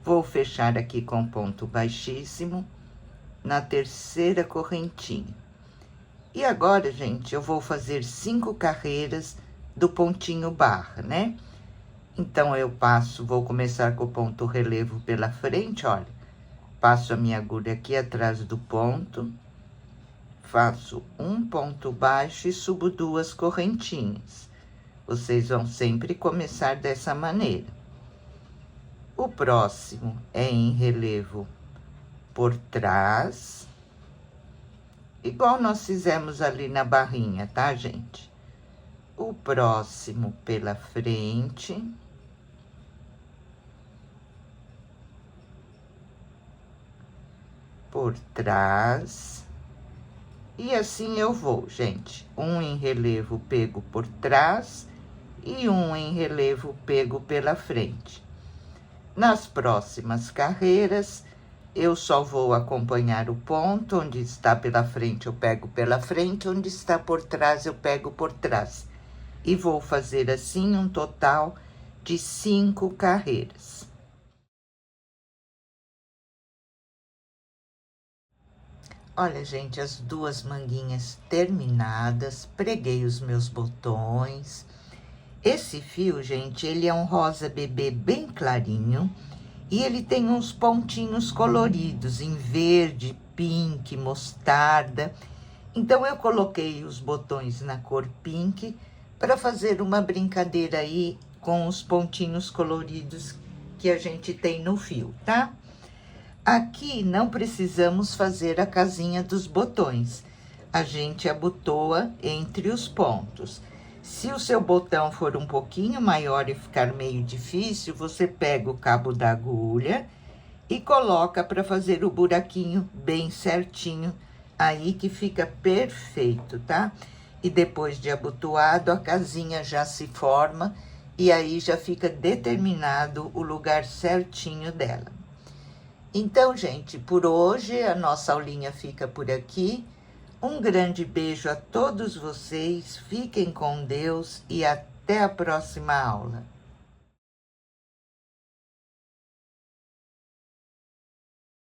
vou fechar aqui com ponto baixíssimo na terceira correntinha. E agora, gente, eu vou fazer 5 carreiras do pontinho barra, né? Então, eu vou começar com o ponto relevo pela frente, olha. Passo a minha agulha aqui atrás do ponto, faço um ponto baixo e subo 2 correntinhas. Vocês vão sempre começar dessa maneira. O próximo é em relevo por trás, igual nós fizemos ali na barrinha, tá, gente? O próximo pela frente. Por trás. E assim eu vou, gente. Um em relevo pego por trás e um em relevo pego pela frente. Nas próximas carreiras, eu só vou acompanhar o ponto, onde está pela frente eu pego pela frente, onde está por trás eu pego por trás. E vou fazer assim um total de 5 carreiras. Olha, gente, as 2 manguinhas terminadas, preguei os meus botões. Esse fio, gente, ele é um rosa bebê bem clarinho e ele tem uns pontinhos coloridos em verde, pink, mostarda. Então, eu coloquei os botões na cor pink para fazer uma brincadeira aí com os pontinhos coloridos que a gente tem no fio, tá? Aqui não precisamos fazer a casinha dos botões. A gente abotoa entre os pontos. Se o seu botão for um pouquinho maior e ficar meio difícil, você pega o cabo da agulha e coloca para fazer o buraquinho bem certinho, aí que fica perfeito, tá? E depois de abotoado, a casinha já se forma e aí já fica determinado o lugar certinho dela. Então, gente, por hoje a nossa aulinha fica por aqui. Um grande beijo a todos vocês, fiquem com Deus e até a próxima aula.